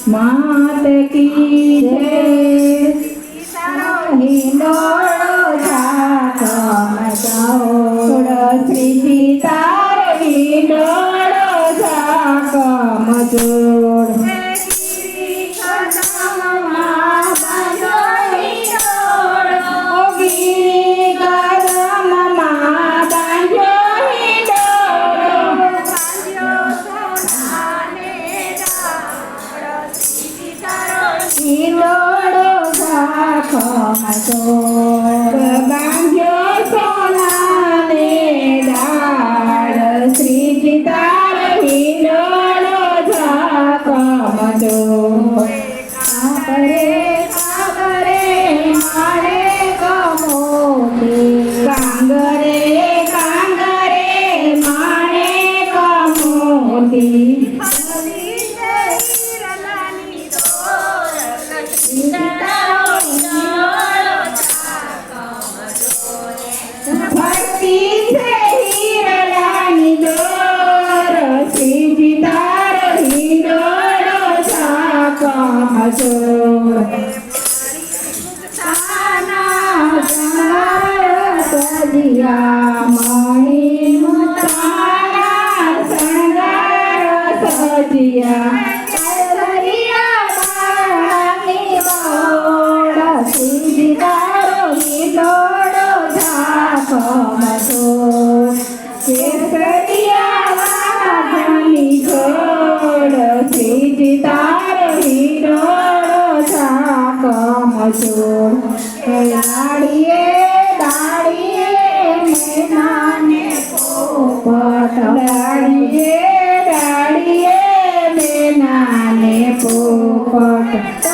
मात की जय। हिंडोळो झाकम जोड श्री सीतार हिंडोळो झाकम जोड बांध्यो सोनाने डाळ श्री सीतार हिंडोळो झाकम जोड कांगरे माळे कमोते कांगरे माळे कमोती सजिया मणि मुताना शृंगार सजिया सीतारो हिंडोळो झाकम जोड केसरिया वाघनी जोड श्री सीतारो हिंडोळो झाकम जोड दाड़िये मैनाने पोपट दाड़िये मैनाने पोपट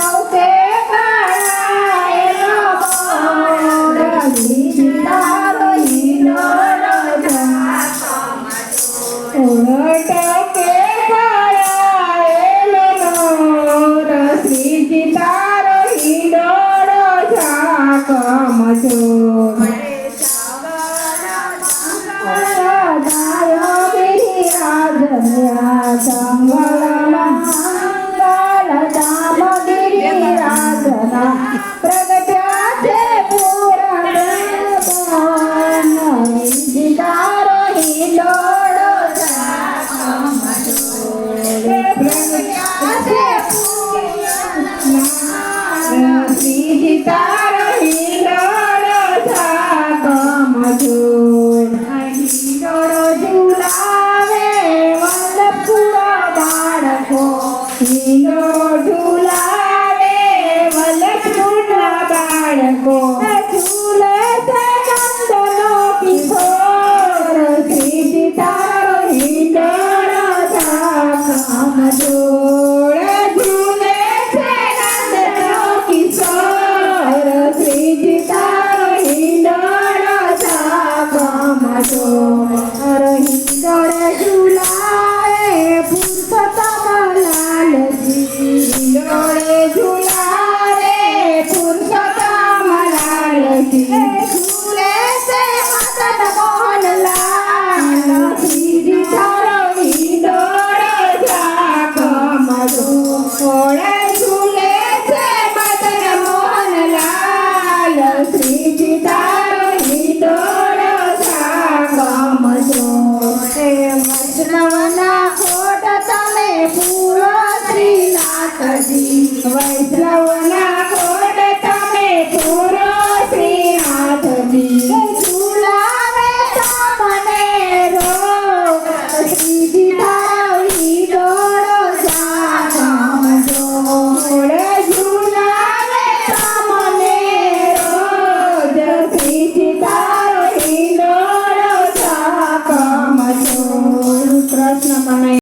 वैष्णव